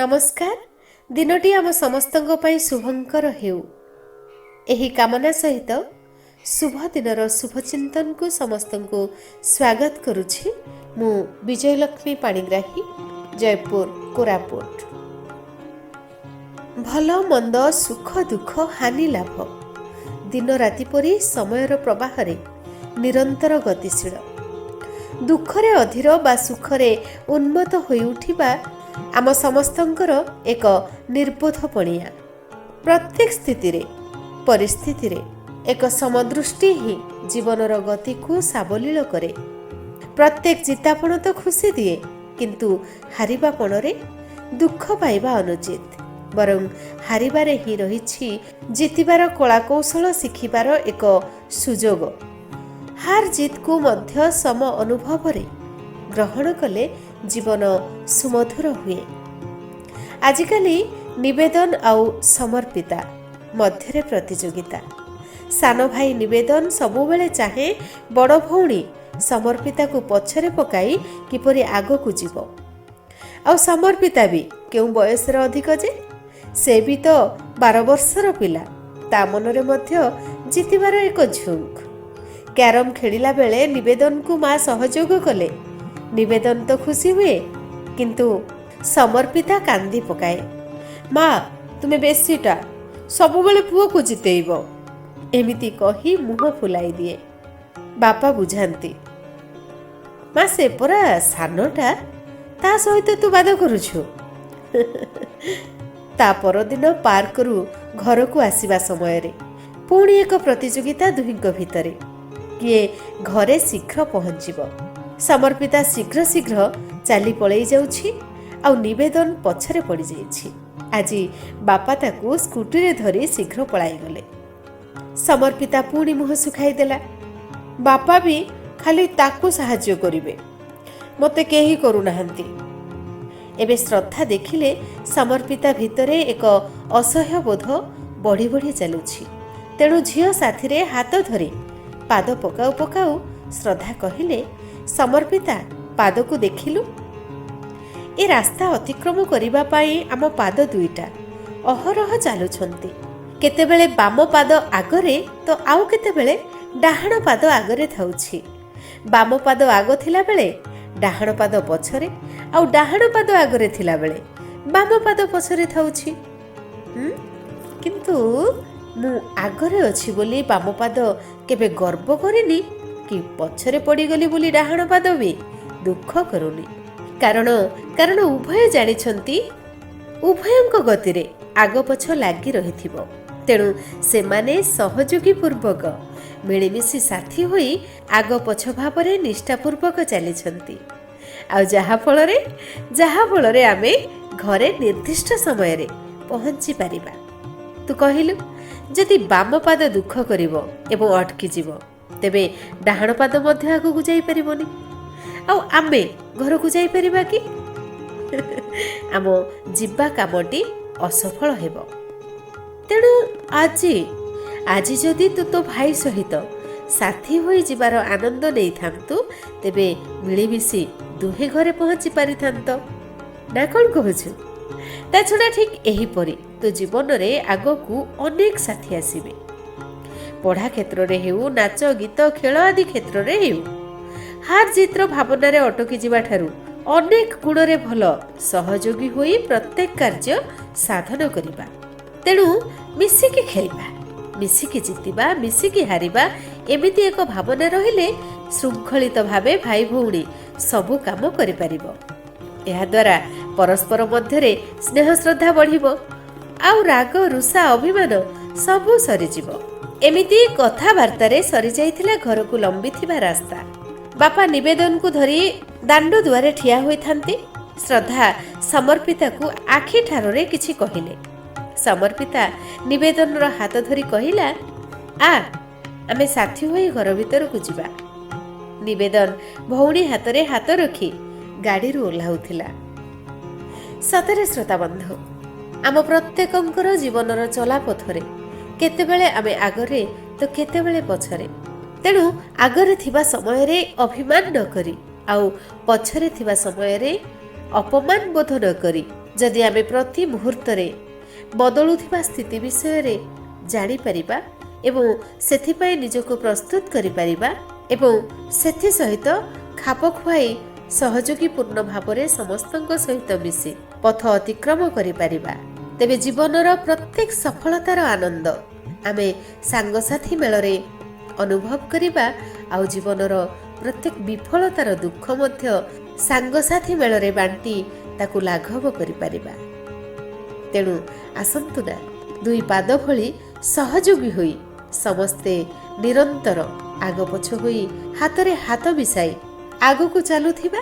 नमस्कार। दिनटी आम समस्त शुभंकर हेउ एही कामना सहित शुभ दिनर शुभचिंतन को समस्त को स्वागत करुछि। मु विजयलक्ष्मी पाणिग्राही, जयपुर कोरापुट। भल मंद सुख दुख हानि लाभ दिन राति परी समयर प्रवाहरे निरंतर गतिशील। दुखरे अधीर बा सुखरे उन्मत्त होई उठिबा आम समस्तंकर एक निर्बोध पणिया। प्रत्येक स्थिति रे परिस्थिति रे एक समदृष्टि ही जीवनर गति को साबलील करे। प्रत्येक जितापण तो खुशी दिए, किंतु हारिबापणरे दुख पाइबा अनुचित। बरं हारिबारे ही रहिछि जितिबार कलाकौशल शिखिबार एक सुजोग। हार जीत को मध्य सम अनुभव रे ग्रहण कले जीवन सुमधुर हुए। आजिकाली निवेदन आउ समर्पिता मध्यरे प्रतियोगिता। सान भाई निवेदन सबुबेले चाहे बड़ भौणी समर्पिता को पछरे पकाई किपरि आगो को जीव। आउ समर्पिता भी केउ बयस रे अधिक जे से भी तो 12 वर्षर पिला। ता मनरे मध्य जितिबार एक झुंक। कैरम खेलिला बेले निवेदन को माँ सहयोग कले। निवेदन तो खुशी हुए, किंतु समर्पिता कांदी पकाए। माँ तुम्हें बेसीटा सबुबेले पुओ को जितेइब एमिति कही मुह फुलाई दिए। बापा बुझाती, माँ से परा सानटा ता सहित तू बाध करुछु। ता परदिन पार्क रु घर को आसीबा समय रे पुणी एक प्रतियोगिता दुहिंक भितरे। किए घरे शीघ्र पहुंचीब। समर्पिता शीघ्र शीघ्र चाली पलई जाउछि आउ निवेदन पछरे पड़ी जाइछि। आजी बापा ताकू स्कूटी रे धरी शीघ्र पलाई गले। समर्पिता पुणी मुह सुखाई देला। बापा भी खाली ताकू सहाय्य करिवे, मते केही करू नाहंती। एबे श्रद्धा देखिले समर्पिता भितरे एक असह्य बोध बढ़ी बढ़ी चलुछि। तेणु झियो साथी रे हाथ धरी पाद पकाऊ पकाऊ श्रद्धा कहिले, समर्पिता पाद को देखिलु। ए रास्ता अतिक्रम करिबा पाई आम पाद दुईटा अहरह चालुछंती। केतेबेले बाम पाद आगरे तो आउ केतेबेले डाहाण पाद आगरे थाउछि। बाम पाद आगो थिला बेले डाहाण पाद पछरे, आउ डाहाण पाद आगरे थिला बेले बाम पाद पछरे थाउछि। किंतु मु आगरे अछि बोली बाम पाद केबे गर्व करिनी कि पछरे पड़ी गली बोली डाहाण पाद भी दुख करूनी। कारण उभय जानिछंती उभयंक गतिरे आग पछ लागी रहिथिबो। तेणु से माने सहयोगी पूर्वक मिलिमिशि साथी होई आग पछ भावरे निष्ठापूर्वक चलिछंती। आ जहा फलरे आमे घरे निर्दिष्ट समय रे पहुंची पारिबा। तू कहिलु जदि बाम पाद दुख करिवो एवं अटकी जीव, तेबे डाहाण पाद मध्य आगु जाई परिबोनी। आउ आमे घर को जाई परिबा कि? आम जिब्बा कामटी असफल हेबो। तेणु आज जदि तू तो भाई सहित साथी होई जिबार आनंद नहीं थांतु, तेबे मिलिमिशि दुहे घरे पहुंची पारि थांत ना। कौन कहछु? ता छुड़ा ठीक एही परी तो जीवन रे आगो को अनेक साथी आसीबे। पढ़ा क्षेत्र रे हेउ, नाच गीत खेल आदि क्षेत्र रे हेउ, हार जीतर भावना रे अटकी जीवा ठारू अनेक गुण रे भल सहयोगी होई प्रत्येक कार्य साधन करिबा। तेणु मिसिकी खेलिबा, मिसिकी जितिबा, मिसिकी हारिबा एमिति एक भावना रहिले शृंखलित भावे भाई भौणी सबु काम करि परिबो। एहा द्वारा परस्पर मध्यरे स्नेह श्रद्धा बढ़िबो, आउ राग रुषा अभिमान सबु सरीजिबो। एमिति कथाबार्ता रे सरी जाइथिला घर को लंबी थिबा रास्ता। बापा निवेदन को धरी दांडो दुआरे ठिया होई थांती। श्रद्धा समर्पिता को आखि ठारे किछि कहिले। समर्पिता निवेदन रो हाथ धरी कहिला, आ आमे साथी होई घर भीतर को जिबा। निवेदन भौणी हाथ रे हाथ रखी गाड़ी रू ओह्लाउथिला। सतरे श्रोता बंधु, आम प्रत्येकंकर जीवनर चला पथरे केतेबेले आमे आगरे तो केतेबेले पछरे। तेणु आगरे थिबा समय रे अभिमान न करी आउ पछरे थिबा समय रे अपमान बोध न करी ଯଦି ଆମେ ପ୍ରତି ମୁହୂର୍ତ୍ତରେ ବଦଳୁଥିବା ସ୍ଥିତି ବିଷୟରେ ଜାଣିପାରିବା ଏବଂ ସେଥିପାଇଁ ନିଜକୁ ପ୍ରସ୍ତୁତ କରିପାରିବା ଏବଂ ସେଥିସହିତ ଖାପ ଖୁଆଇ ସହଯୋଗୀପୂର୍ଣ୍ଣ ଭାବରେ ସମସ୍ତଙ୍କ ସହିତ ମିଶି ପଥ ଅତିକ୍ରମ କରିପାରିବା, ତେବେ ଜୀବନର ପ୍ରତ୍ୟେକ ସଫଳତାର ଆନନ୍ଦ ଆମେ ସାଙ୍ଗସାଥୀ ମେଳରେ ଅନୁଭବ କରିବା ଆଉ ଜୀବନର ପ୍ରତ୍ୟେକ ବିଫଳତାର ଦୁଃଖ ମଧ୍ୟ ସାଙ୍ଗସାଥୀ ମେଳରେ ବାଣ୍ଟି ତାକୁ ଲାଘବ କରିପାରିବା। ତେଣୁ ଆସନ୍ତୁ ନା ଦୁଇ ପାଦ ଭଳି ସହଯୋଗୀ ହୋଇ ସମସ୍ତେ ନିରନ୍ତର ଆଗପଛ ହୋଇ ହାତରେ ହାତ ମିଶାଇ ଆଗକୁ ଚାଲୁଥିବା